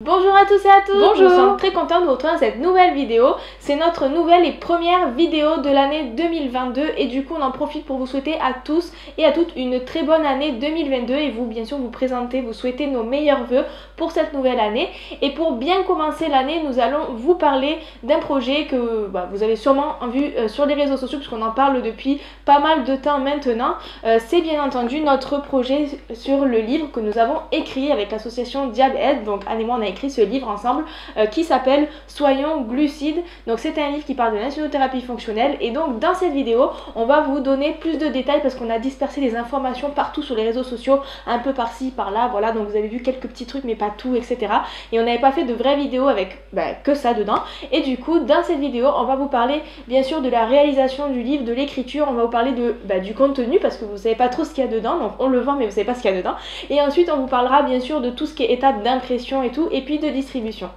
Bonjour à tous et à toutes. Bonjour. Nous sommes très contents de vous retrouver dans cette nouvelle vidéo. C'est notre nouvelle et première vidéo de l'année 2022 et du coup on en profite pour vous souhaiter à tous et à toutes une très bonne année 2022 et vous bien sûr vous présenter, vous souhaiter nos meilleurs vœux pour cette nouvelle année. Et pour bien commencer l'année, nous allons vous parler d'un projet que vous avez sûrement vu sur les réseaux sociaux puisqu'on en parle depuis pas mal de temps maintenant. C'est bien entendu notre projet sur le livre que nous avons écrit avec l'association Diabète. Donc Anne et moi on a écrit ce livre ensemble qui s'appelle Soyons glucides. Donc c'est un livre qui parle de l'insulinothérapie fonctionnelle et donc dans cette vidéo on va vous donner plus de détails parce qu'on a dispersé des informations partout sur les réseaux sociaux, un peu par-ci par-là, voilà, donc vous avez vu quelques petits trucs mais pas tout, etc. Et on n'avait pas fait de vraies vidéos avec que ça dedans. Et du coup dans cette vidéo on va vous parler bien sûr de la réalisation du livre, de l'écriture, on va vous parler de, du contenu parce que vous savez pas trop ce qu'il y a dedans, donc on le vend mais vous savez pas ce qu'il y a dedans. Et ensuite on vous parlera bien sûr de tout ce qui est étape d'impression et tout, et puis de distribution.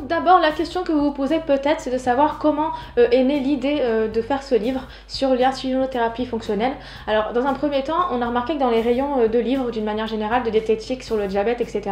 D'abord, la question que vous vous posez peut-être, c'est de savoir comment est née l'idée de faire ce livre sur l'insulinothérapie fonctionnelle. Alors, dans un premier temps, on a remarqué que dans les rayons de livres, d'une manière générale, de diététique sur le diabète, etc.,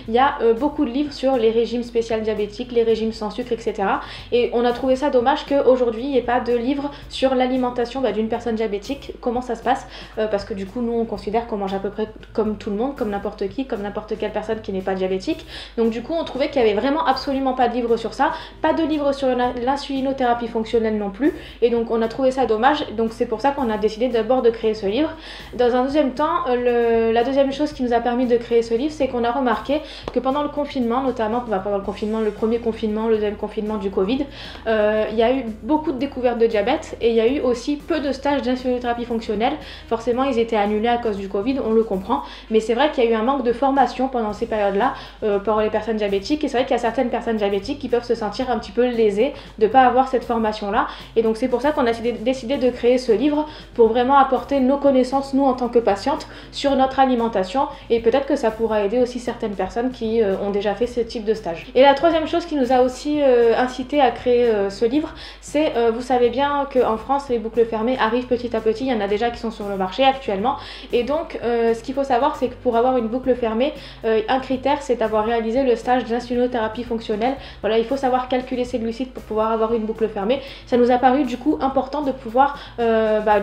il y a beaucoup de livres sur les régimes spéciaux diabétiques, les régimes sans sucre, etc. Et on a trouvé ça dommage qu'aujourd'hui, il n'y ait pas de livre sur l'alimentation d'une personne diabétique, comment ça se passe, parce que du coup, nous, on considère qu'on mange à peu près comme tout le monde, comme n'importe qui, comme n'importe quelle personne qui n'est pas diabétique. Donc du coup, on trouvait qu'il n'y avait vraiment absolument pas de livre sur ça, pas de livre sur l'insulinothérapie fonctionnelle non plus, et donc on a trouvé ça dommage, donc c'est pour ça qu'on a décidé d'abord de créer ce livre. Dans un deuxième temps, la deuxième chose qui nous a permis de créer ce livre, c'est qu'on a remarqué que pendant le confinement, notamment pendant le confinement, le premier confinement, le deuxième confinement du Covid, il y a eu beaucoup de découvertes de diabète et il y a eu aussi peu de stages d'insulinothérapie fonctionnelle. Forcément, ils étaient annulés à cause du Covid, on le comprend, mais c'est vrai qu'il y a eu un manque de formation pendant ces périodes-là pour les personnes diabétiques, et c'est vrai qu'il y a certaines personnes diabétiques qui peuvent se sentir un petit peu lésées de ne pas avoir cette formation-là, et donc c'est pour ça qu'on a décidé de créer ce livre pour vraiment apporter nos connaissances, nous en tant que patientes, sur notre alimentation, et peut-être que ça pourra aider aussi certaines personnes qui ont déjà fait ce type de stage. Et la troisième chose qui nous a aussi incité à créer ce livre, c'est, vous savez bien qu'en France les boucles fermées arrivent petit à petit, il y en a déjà qui sont sur le marché actuellement, et donc ce qu'il faut savoir, c'est que pour avoir une boucle fermée, un critère c'est d'avoir réalisé le stage d'insulinothérapie fonctionnelle. Voilà, il faut savoir calculer ses glucides pour pouvoir avoir une boucle fermée. Ça nous a paru du coup important de pouvoir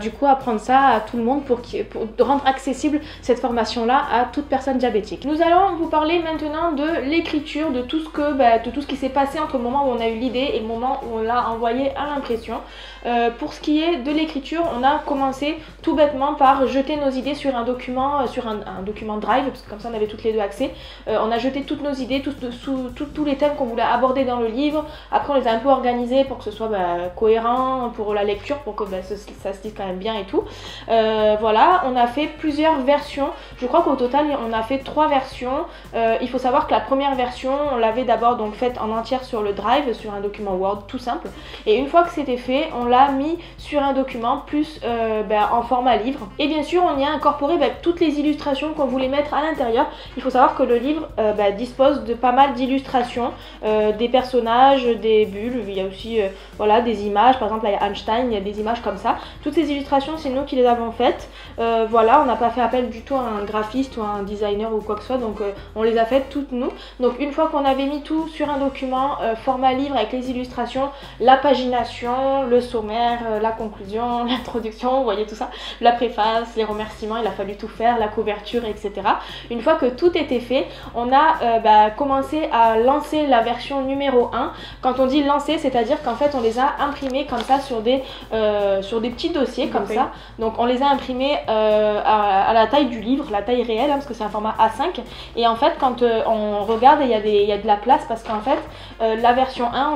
du coup apprendre ça à tout le monde pour rendre accessible cette formation là à toute personne diabétique. Nous allons vous parler maintenant de l'écriture, de tout ce qui s'est passé entre le moment où on a eu l'idée et le moment où on l'a envoyé à l'impression. Pour ce qui est de l'écriture, on a commencé tout bêtement par jeter nos idées sur un document, un document Drive, parce que comme ça on avait toutes les deux accès. On a jeté toutes nos idées, tous les thèmes qu'on voulait aborder dans le livre. Après on les a un peu organisés pour que ce soit cohérent pour la lecture, pour que ça se lise quand même bien et tout. Voilà, on a fait plusieurs versions. Je crois qu'au total on a fait 3 versions. Il faut savoir que la première version, on l'avait d'abord donc faite en entière sur le Drive, sur un document Word tout simple. Et une fois que c'était fait, on l'a mis sur un document plus en format livre. Et bien sûr on y a incorporé toutes les illustrations qu'on voulait mettre à l'intérieur. Il faut savoir que le livre dispose de pas mal d'illustrations, des personnages, des bulles, il y a aussi des images, par exemple là il y a Einstein, il y a des images comme ça. Toutes ces illustrations c'est nous qui les avons faites. Voilà, on n'a pas fait appel du tout à un graphiste ou à un designer ou quoi que ce soit, donc on les a faites toutes nous. Donc une fois qu'on avait mis tout sur un document format livre avec les illustrations, la pagination, le sommaire, la conclusion, l'introduction, vous voyez tout ça, la préface, les remerciements, il a fallu tout faire, la couverture, etc. Une fois que tout était fait, on a commencé à lancer la version numéro 1. Quand on dit lancer, c'est-à-dire qu'en fait on les a imprimés comme ça sur des petits dossiers comme ça. Donc on les a imprimés à la taille du livre, la taille réelle, parce que c'est un format A5. Et en fait quand on regarde, il y a de la place parce qu'en fait la version 1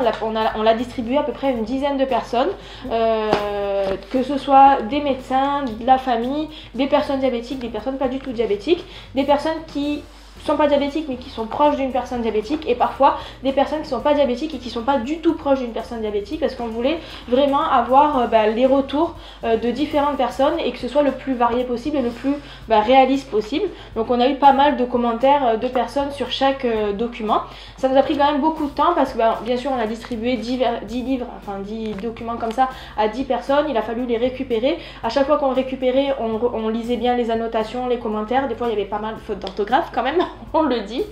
on l'a distribuée à peu près une dizaine de personnes, que ce soit des médecins, de la famille, des personnes diabétiques, des personnes pas du tout diabétiques, des personnes qui sont pas diabétiques mais qui sont proches d'une personne diabétique, et parfois des personnes qui sont pas diabétiques et qui sont pas du tout proches d'une personne diabétique, parce qu'on voulait vraiment avoir les retours de différentes personnes et que ce soit le plus varié possible et le plus réaliste possible. Donc on a eu pas mal de commentaires de personnes sur chaque document. Ça nous a pris quand même beaucoup de temps parce que bien sûr on a distribué 10 livres, enfin 10 documents comme ça à 10 personnes, il a fallu les récupérer. À chaque fois qu'on le récupérait, on lisait bien les annotations, les commentaires, des fois il y avait pas mal de fautes d'orthographe quand même, on le dit.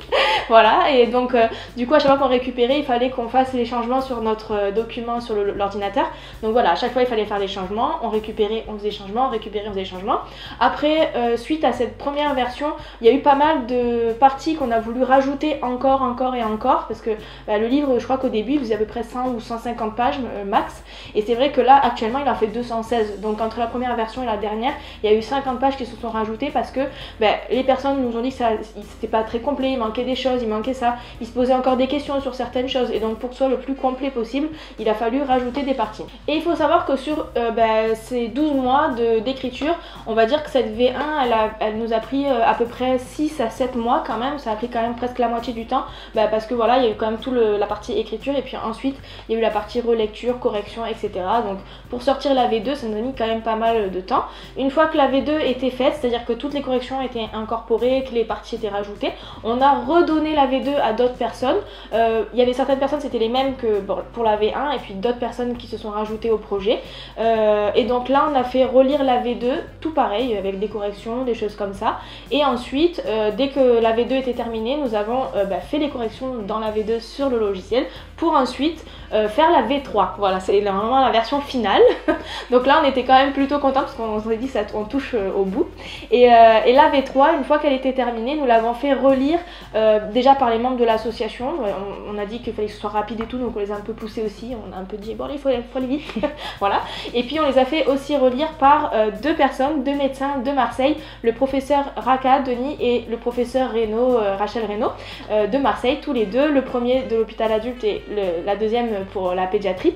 Voilà, et donc du coup à chaque fois qu'on récupérait, il fallait qu'on fasse les changements sur notre document sur l'ordinateur. Donc voilà, à chaque fois il fallait faire les changements, on récupérait, on faisait les changements, on récupérait, on faisait les changements. Après, suite à cette première version, il y a eu pas mal de parties qu'on a voulu rajouter encore et encore, parce que le livre, je crois qu'au début il faisait à peu près 100 ou 150 pages max, et c'est vrai que là actuellement il en fait 216, donc entre la première version et la dernière, il y a eu 50 pages qui se sont rajoutées parce que les personnes nous ont dit que c'était pas très complet, il manquait des choses, il manquait ça, ils se posaient encore des questions sur certaines choses, et donc pour que ce soit le plus complet possible, il a fallu rajouter des parties. Et il faut savoir que sur ces 12 mois d'écriture, on va dire que cette V1 elle nous a pris à peu près 6 à 7 mois quand même, ça a pris quand même presque la moitié du temps, parce que voilà, il y a eu quand même toute la partie écriture, et puis ensuite il y a eu la partie relecture, correction, etc. Donc pour sortir la V2, ça nous a mis quand même pas mal de temps. Une fois que la V2 était faite, c'est-à-dire que toutes les corrections étaient incorporées, que les parties étaient rajoutées, on a redonné la V2 à d'autres personnes. Il y avait certaines personnes, c'était les mêmes que pour la V1, et puis d'autres personnes qui se sont rajoutées au projet. Et donc là, on a fait relire la V2, tout pareil, avec des corrections, des choses comme ça. Et ensuite, dès que la V2 était terminée, nous avons fait les corrections dans la V2 sur le logiciel pour ensuite faire la V3. Voilà, c'est vraiment la version finale. Donc là, on était quand même plutôt contents parce qu'on s'est dit on touche au bout. Et la V3, une fois qu'elle était terminée, nous l'avons fait relire déjà par les membres de l'association. On a dit qu'il fallait que ce soit rapide et tout, donc on les a un peu poussés aussi. On a un peu dit bon, il faut aller vite. Voilà. Et puis on les a fait aussi relire par deux personnes, deux médecins de Marseille, le professeur Raka Denis et le professeur Rachel Reynaud de Marseille, tous les deux, le premier de l'hôpital adulte et la deuxième pour la pédiatrie.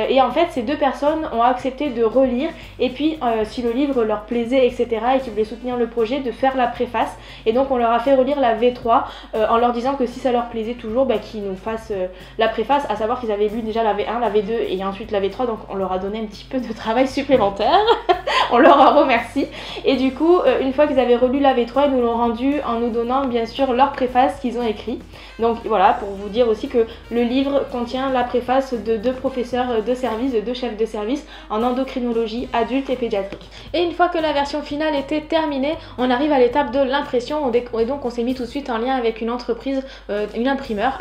Et en fait, ces deux personnes ont accepté de relire, et puis si le livre leur plaisait, etc., et qu'ils voulaient soutenir le projet, de faire la préface. Et donc on leur a fait relire la V3 en leur disant que si ça leur plaisait toujours, qu'ils nous fassent la préface, à savoir qu'ils avaient lu déjà la V1, la V2 et ensuite la V3, donc on leur a donné un petit peu de travail supplémentaire. On leur en remercie. Et du coup, une fois qu'ils avaient relu la V3, ils nous l'ont rendu en nous donnant bien sûr leur préface qu'ils ont écrit. Donc voilà, pour vous dire aussi que le livre contient la préface de deux professeurs de service, de deux chefs de service en endocrinologie adulte et pédiatrique. Et une fois que la version finale était terminée, on arrive à l'étape de l'impression, et donc on s'est mis tout de suite en lien avec une entreprise, un imprimeur,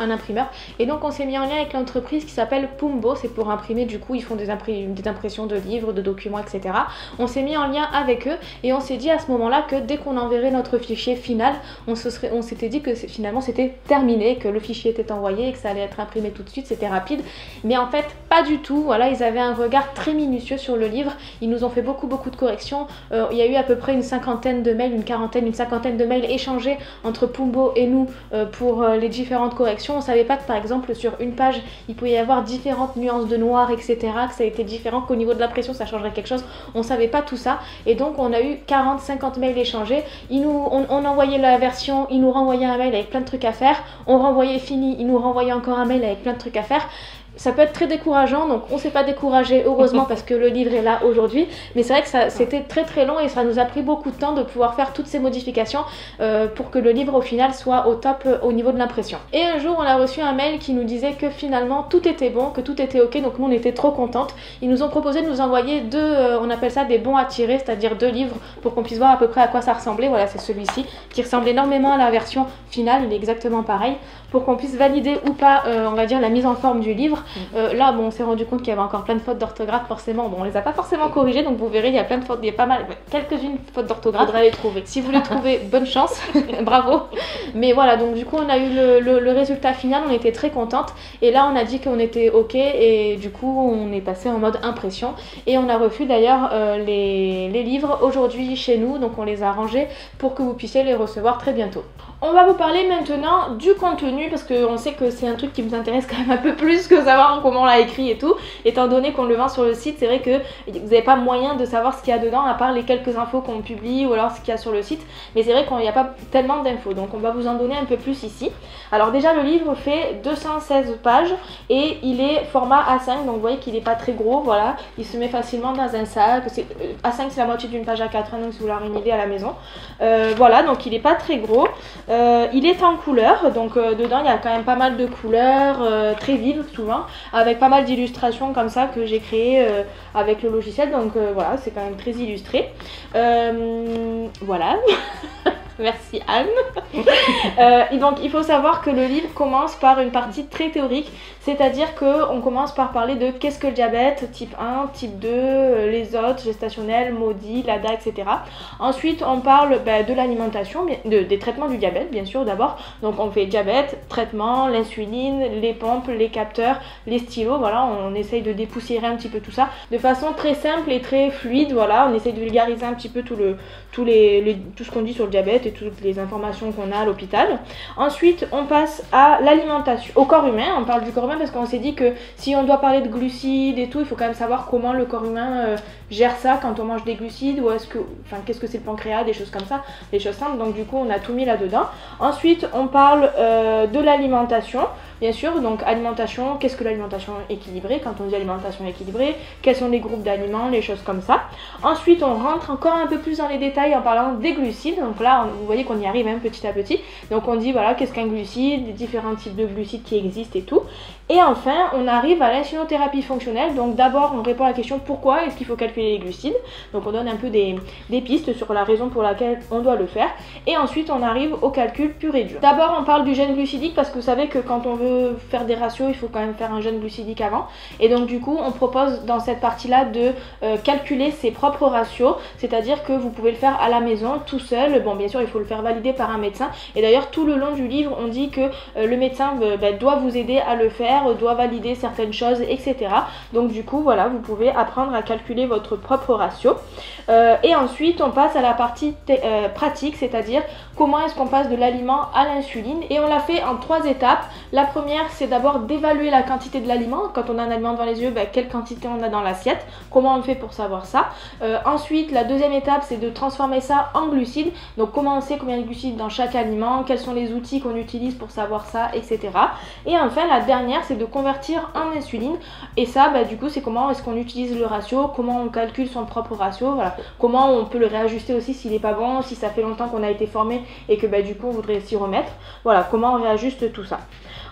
et donc on s'est mis en lien avec l'entreprise qui s'appelle Pumbo. C'est pour imprimer, du coup ils font des impressions de livres, de documents, etc. On s'est mis en lien avec eux et on s'est dit à ce moment-là que dès qu'on enverrait notre fichier final, on s'était dit que finalement c'était terminé, que le fichier était envoyé et que ça allait être imprimé tout de suite, c'était rapide. Mais en fait pas du tout. Voilà, ils avaient un regard très minutieux sur le livre, ils nous ont fait beaucoup de corrections. Il y a eu à peu près une cinquantaine de mails, une cinquantaine de mails échangés entre Pumbo et nous pour les différentes corrections. On savait pas que par exemple sur une page il pouvait y avoir différentes nuances de noir, etc., que ça a été différent, qu'au niveau de l'impression ça changerait quelque chose. On savait pas tout ça, et donc on a eu 40-50 mails échangés. On envoyait la version, ils nous renvoyaient un mail avec plein de trucs à faire, on renvoyait fini, ils nous renvoyaient encore un mail avec plein de trucs à faire. Ça peut être très décourageant, donc on s'est pas découragé heureusement parce que le livre est là aujourd'hui, mais c'est vrai que c'était très long et ça nous a pris beaucoup de temps de pouvoir faire toutes ces modifications pour que le livre au final soit au top au niveau de l'impression. Et un jour on a reçu un mail qui nous disait que finalement tout était bon, que tout était ok, donc nous on était trop contentes. Ils nous ont proposé de nous envoyer on appelle ça des bons à tirer, c'est-à-dire 2 livres pour qu'on puisse voir à peu près à quoi ça ressemblait. Voilà, c'est celui-ci qui ressemble énormément à la version finale, il est exactement pareil, pour qu'on puisse valider ou pas on va dire la mise en forme du livre. Là bon, on s'est rendu compte qu'il y avait encore plein de fautes d'orthographe, forcément bon, on les a pas forcément corrigées, donc vous verrez il y a plein de fautes, il y a pas mal, quelques-unes fautes d'orthographe. Faudra les trouver. Si vous les trouvez, bonne chance. Bravo. Mais voilà, donc du coup on a eu le résultat final, on était très contentes, et là on a dit qu'on était ok, et du coup on est passé en mode impression, et on a reçu d'ailleurs les livres aujourd'hui chez nous, donc on les a rangés pour que vous puissiez les recevoir très bientôt. On va vous parler maintenant du contenu tenu parce qu'on sait que c'est un truc qui vous intéresse quand même un peu plus que savoir comment on l'a écrit et tout. Étant donné qu'on le vend sur le site, c'est vrai que vous n'avez pas moyen de savoir ce qu'il y a dedans à part les quelques infos qu'on publie ou alors ce qu'il y a sur le site. Mais c'est vrai qu'il n'y a pas tellement d'infos, donc on va vous en donner un peu plus ici. Alors déjà le livre fait 216 pages et il est format A5, donc vous voyez qu'il n'est pas très gros, voilà. Il se met facilement dans un sac. A5 c'est la moitié d'une page A4, hein, donc si vous voulez avoir une idée à la maison. Voilà, donc il n'est pas très gros. Il est en couleur, donc dedans il y a quand même pas mal de couleurs, très vives souvent, avec pas mal d'illustrations comme ça que j'ai créées avec le logiciel, donc voilà, c'est quand même très illustré. Voilà. Merci Anne. Et donc il faut savoir que le livre commence par une partie très théorique, c'est-à-dire qu'on commence par parler de qu'est-ce que le diabète, type 1, type 2, les autres, gestationnels, maudits, l'ADA, etc. Ensuite on parle de l'alimentation, des traitements du diabète bien sûr d'abord. Donc on fait diabète, traitement, l'insuline, les pompes, les capteurs, les stylos, voilà, on essaye de dépoussiérer un petit peu tout ça de façon très simple et très fluide, voilà, on essaye de vulgariser un petit peu tout ce qu'on dit sur le diabète et toutes les informations qu'on a à l'hôpital. Ensuite on passe à l'alimentation, au corps humain. On parle du corps humain parce qu'on s'est dit que si on doit parler de glucides et tout, il faut quand même savoir comment le corps humain gère ça quand on mange des glucides, ou qu'est-ce que c'est le pancréas, des choses comme ça, des choses simples. Donc du coup on a tout mis là-dedans. Ensuite on parle de l'alimentation, bien sûr. Donc alimentation, qu'est-ce que l'alimentation équilibrée? Quand on dit alimentation équilibrée, quels sont les groupes d'aliments, les choses comme ça. Ensuite on rentre encore un peu plus dans les détails en parlant des glucides. Donc là vous voyez qu'on y arrive petit à petit. Donc on dit voilà, qu'est-ce qu'un glucide, les différents types de glucides qui existent et tout. Et enfin on arrive à l'insulinothérapie fonctionnelle. Donc d'abord on répond à la question pourquoi est-ce qu'il faut calculer les glucides. Donc on donne un peu des pistes sur la raison pour laquelle on doit le faire. Et ensuite on arrive au calcul pur et dur. D'abord on parle du gène glucidique parce que vous savez que quand on veut faire des ratios il faut quand même faire un gène glucidique avant. Et donc du coup on propose dans cette partie là de calculer ses propres ratios. C'est-à-dire que vous pouvez le faire à la maison tout seul. Bon bien sûr il faut le faire valider par un médecin. Et d'ailleurs tout le long du livre on dit que le médecin doit vous aider à le faire, doit valider certaines choses, etc. Donc du coup voilà, vous pouvez apprendre à calculer votre propre ratio. Et ensuite on passe à la partie pratique, c'est-à-dire comment est-ce qu'on passe de l'aliment à l'insuline. Et on l'a fait en 3 étapes. La première c'est d'abord d'évaluer la quantité de l'aliment. Quand on a un aliment devant les yeux, quelle quantité on a dans l'assiette, comment on fait pour savoir ça. Ensuite la deuxième étape c'est de transformer ça en glucides. Donc comment on sait combien de glucides dans chaque aliment, quels sont les outils qu'on utilise pour savoir ça, etc. Et enfin la dernière c'est de convertir en insuline. Et ça du coup c'est comment est-ce qu'on utilise le ratio, comment on calcule son propre ratio, voilà. Comment on peut le réajuster aussi s'il n'est pas bon, si ça fait longtemps qu'on a été formé et que du coup on voudrait s'y remettre. Voilà, comment on réajuste tout ça.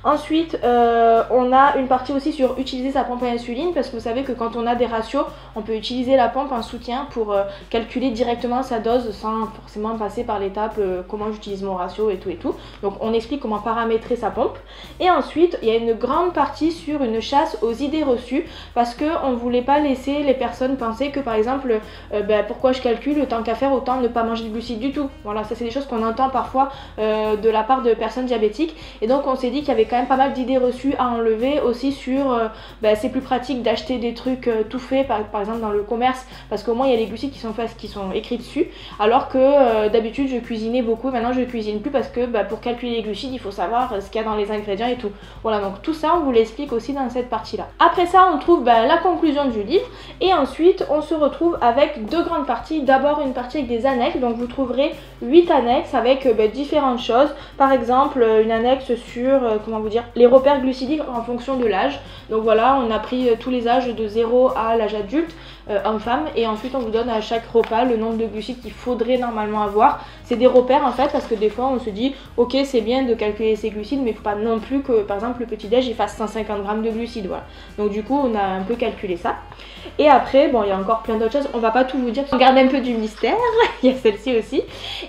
Ensuite on a une partie aussi sur utiliser sa pompe à insuline, parce que vous savez que quand on a des ratios on peut utiliser la pompe en soutien pour calculer directement sa dose sans forcément passer par l'étape comment j'utilise mon ratio et tout. Donc on explique comment paramétrer sa pompe. Et ensuite il y a une grande partie sur une chasse aux idées reçues, parce qu'on ne voulait pas laisser les personnes penser que par exemple pourquoi je calcule, tant qu'à faire autant ne pas manger de glucides du tout. Voilà, ça c'est des choses qu'on entend parfois de la part de personnes diabétiques. Et donc on s'est dit qu'il y avait quand même pas mal d'idées reçues à enlever aussi sur c'est plus pratique d'acheter des trucs tout faits par exemple dans le commerce, parce qu'au moins il y a les glucides qui sont écrits dessus, alors que d'habitude je cuisinais beaucoup, maintenant je cuisine plus parce que pour calculer les glucides il faut savoir ce qu'il y a dans les ingrédients et tout. Voilà, donc tout ça on vous l'explique aussi dans cette partie là. Après ça on trouve la conclusion du livre, et ensuite on se retrouve avec 2 grandes parties. D'abord une partie avec des annexes, donc vous trouverez 8 annexes avec différentes choses. Par exemple une annexe sur comment vous dire, les repères glucidiques en fonction de l'âge. Donc voilà, on a pris tous les âges de 0 à l'âge adulte, homme-femme, et ensuite on vous donne à chaque repas le nombre de glucides qu'il faudrait normalement avoir. C'est des repères en fait, parce que des fois on se dit ok c'est bien de calculer ses glucides, mais il ne faut pas non plus que par exemple le petit déj il fasse 150 grammes de glucides, voilà. Donc du coup on a un peu calculé ça. Et après bon il y a encore plein d'autres choses, on va pas tout vous dire, on garde un peu du mystère. Il y a celle-ci aussi.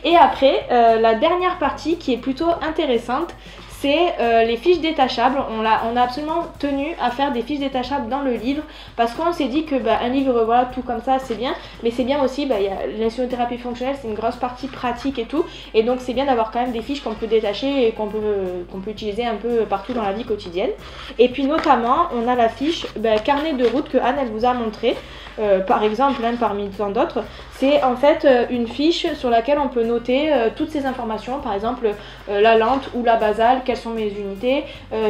Et après la dernière partie qui est plutôt intéressante, c'est les fiches détachables. On a absolument tenu à faire des fiches détachables dans le livre, parce qu'on s'est dit que un livre voilà tout comme ça c'est bien, mais c'est bien aussi, il y a l'insulinothérapie fonctionnelle, c'est une grosse partie pratique et tout, et donc c'est bien d'avoir quand même des fiches qu'on peut détacher et qu'on peut utiliser un peu partout dans la vie quotidienne. Et puis notamment on a la fiche carnet de route que Anne elle vous a montré. par exemple, hein, parmi tant d'autres, c'est en fait une fiche sur laquelle on peut noter toutes ces informations, par exemple la lente ou la basale, quelles sont mes unités,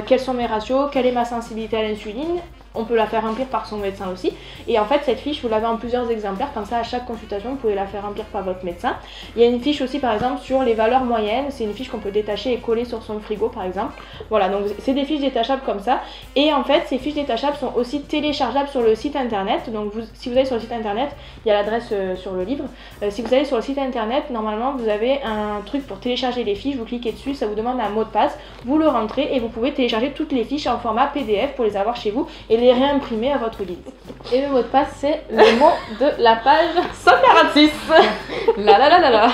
quels sont mes ratios, quelle est ma sensibilité à l'insuline. On peut la faire remplir par son médecin aussi. Et en fait, cette fiche, vous l'avez en plusieurs exemplaires. Comme ça, à chaque consultation, vous pouvez la faire remplir par votre médecin. Il y a une fiche aussi, par exemple, sur les valeurs moyennes. C'est une fiche qu'on peut détacher et coller sur son frigo, par exemple. Voilà, donc c'est des fiches détachables comme ça. Et en fait, ces fiches détachables sont aussi téléchargeables sur le site internet. Donc, si vous allez sur le site internet, il y a l'adresse sur le livre. Si vous allez sur le site internet, normalement, vous avez un truc pour télécharger les fiches. Vous cliquez dessus, ça vous demande un mot de passe. Vous le rentrez et vous pouvez télécharger toutes les fiches en format PDF pour les avoir chez vous et les réimprimer à votre livre. Et le mot de passe, c'est le mot de la page 146. là.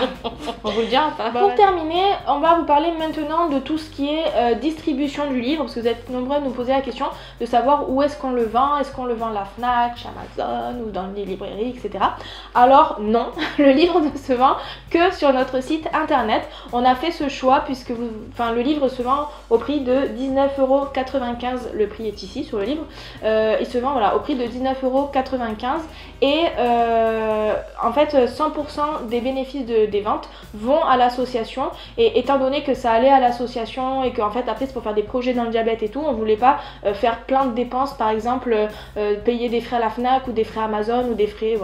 On vous le dira pas. Pour terminer, on va vous parler maintenant de tout ce qui est distribution du livre, parce que vous êtes nombreux à nous poser la question de savoir où est-ce qu'on le vend. Est-ce qu'on le vend à la Fnac, chez Amazon ou dans les librairies, etc. Alors non, le livre ne se vend que sur notre site internet. On a fait ce choix puisque le livre se vend au prix de 19,95 €. Le prix est ici sur le livre. Il se vend au prix de 19,95 € et en fait 100% des bénéfices des ventes vont à l'association, et étant donné que ça allait à l'association et qu'en fait après c'est pour faire des projets dans le diabète et tout, on voulait pas faire plein de dépenses, par exemple payer des frais à la Fnac ou des frais Amazon ou des frais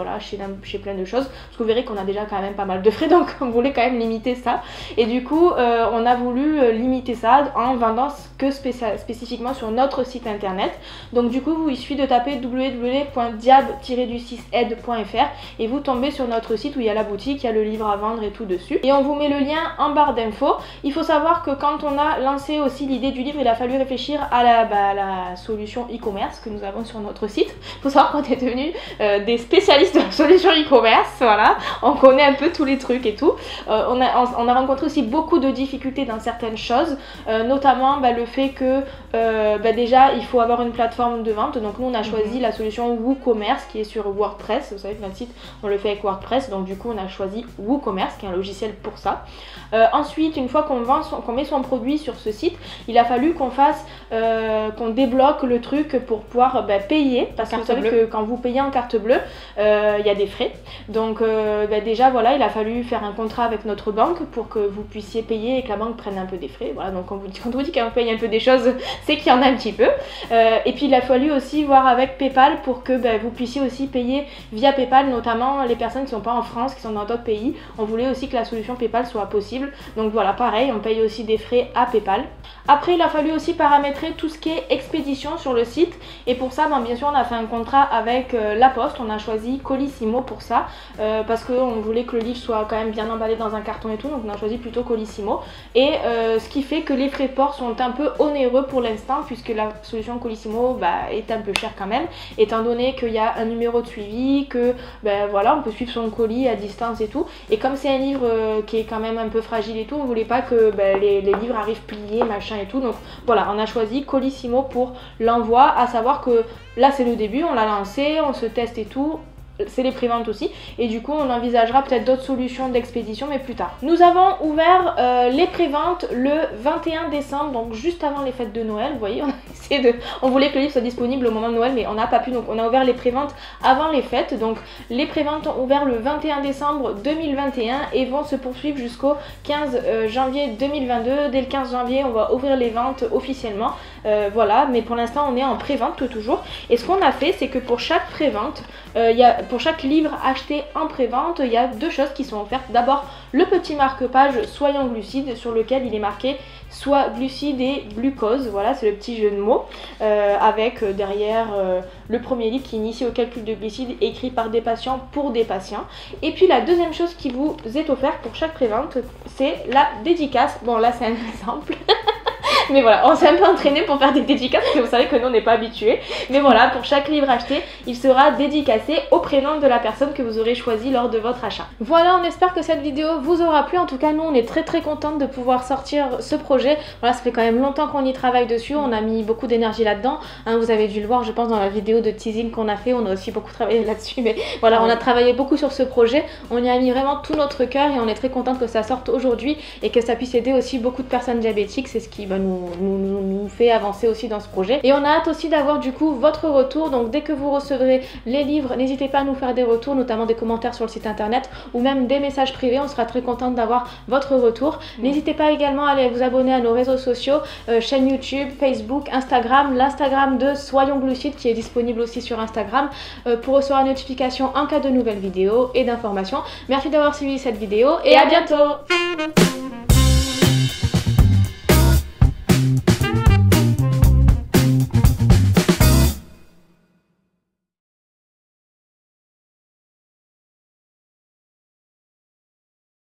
chez plein de choses, parce que vous verrez qu'on a déjà quand même pas mal de frais, donc on voulait quand même limiter ça, et du coup on a voulu limiter ça en vendant que spécifiquement sur notre site internet. Donc du coup il suffit de taper www.diab-du6aide.fr et vous tombez sur notre site où il y a la boutique, il y a le livre à vendre et tout dessus, et on vous met le lien en barre d'infos. Il faut savoir que quand on a lancé aussi l'idée du livre, il a fallu réfléchir à la solution e-commerce que nous avons sur notre site. Il faut savoir qu'on est devenus des spécialistes de la solution e-commerce, voilà, on connaît un peu tous les trucs et tout. On a rencontré aussi beaucoup de difficultés dans certaines choses, notamment le fait que déjà il faut avoir une plateforme de vente. Donc nous on a choisi la solution WooCommerce qui est sur WordPress. Vous savez que notre site on le fait avec WordPress, donc du coup on a choisi WooCommerce qui est un logiciel pour ça. Ensuite, une fois qu'on met son produit sur ce site, il a fallu qu'on débloque le truc pour pouvoir payer, parce que vous savez que quand vous payez en carte bleue, il y a des frais. Donc déjà voilà, il a fallu faire un contrat avec notre banque pour que vous puissiez payer et que la banque prenne un peu des frais. Voilà, donc quand on vous dit qu'on paye un peu des choses, c'est qu'il y en a un petit peu. Et puis il a fallu aussi voir avec PayPal pour que vous puissiez aussi payer via PayPal, notamment les personnes qui ne sont pas en France, qui sont dans d'autres pays. On voulait aussi que la solution PayPal soit possible. Donc voilà, pareil, on paye aussi des frais à PayPal. Après, il a fallu aussi paramétrer tout ce qui est expédition sur le site. Et pour ça, bien sûr, on a fait un contrat avec La Poste. On a choisi Colissimo pour ça, parce qu'on voulait que le livre soit quand même bien emballé dans un carton et tout. Donc on a choisi plutôt Colissimo. Et ce qui fait que les frais de port sont un peu onéreux pour l'instant, puisque la solution Colissimo est un peu chère quand même, étant donné qu'il y a un numéro de suivi, que voilà, on peut suivre son colis à distance et tout. Et comme c'est un livre qui est quand même un peu fragile et tout, on voulait pas que les livres arrivent pliés, machin et tout. Donc voilà, on a choisi Colissimo pour l'envoi, à savoir que là c'est le début, on l'a lancé, on se teste et tout. C'est les préventes aussi, et du coup on envisagera peut-être d'autres solutions d'expédition, mais plus tard. Nous avons ouvert les préventes le 21 décembre, donc juste avant les fêtes de Noël. Vous voyez, on voulait que le livre soit disponible au moment de Noël, mais on n'a pas pu, donc on a ouvert les préventes avant les fêtes. Donc les préventes ont ouvert le 21 décembre 2021 et vont se poursuivre jusqu'au 15 janvier 2022. Dès le 15 janvier on va ouvrir les ventes officiellement, voilà, mais pour l'instant on est en prévente toujours. Et ce qu'on a fait, c'est que pour chaque prévente, pour chaque livre acheté en prévente, il y a deux choses qui sont offertes. D'abord, le petit marque-page Soyons glucides, sur lequel il est marqué soit glucides et glucose. Voilà, c'est le petit jeu de mots, avec derrière le premier livre qui initie au calcul de glucides, écrit par des patients pour des patients. Et puis la deuxième chose qui vous est offerte pour chaque prévente, c'est la dédicace. Bon, là c'est un exemple. Mais voilà, on s'est un peu entraîné pour faire des dédicaces, parce que vous savez que nous on n'est pas habitués. Mais voilà, pour chaque livre acheté, il sera dédicacé au prénom de la personne que vous aurez choisi lors de votre achat. Voilà, on espère que cette vidéo vous aura plu. En tout cas, nous on est très contente de pouvoir sortir ce projet. Voilà, ça fait quand même longtemps qu'on y travaille dessus, on a mis beaucoup d'énergie là-dedans. Hein, vous avez dû le voir, je pense, dans la vidéo de teasing qu'on a fait, on a aussi beaucoup travaillé là-dessus. Mais voilà, on a travaillé beaucoup sur ce projet, on y a mis vraiment tout notre cœur et on est très contente que ça sorte aujourd'hui et que ça puisse aider aussi beaucoup de personnes diabétiques. C'est ce qui nous nous fait avancer aussi dans ce projet. Et on a hâte aussi d'avoir du coup votre retour. Donc dès que vous recevrez les livres, n'hésitez pas à nous faire des retours, notamment des commentaires sur le site internet ou même des messages privés. On sera très contente d'avoir votre retour. N'hésitez pas également à aller vous abonner à nos réseaux sociaux, chaîne YouTube, Facebook, Instagram, l'Instagram de Soyons Glucides qui est disponible aussi sur Instagram pour recevoir une notification en cas de nouvelles vidéos et d'informations. Merci d'avoir suivi cette vidéo et à bientôt.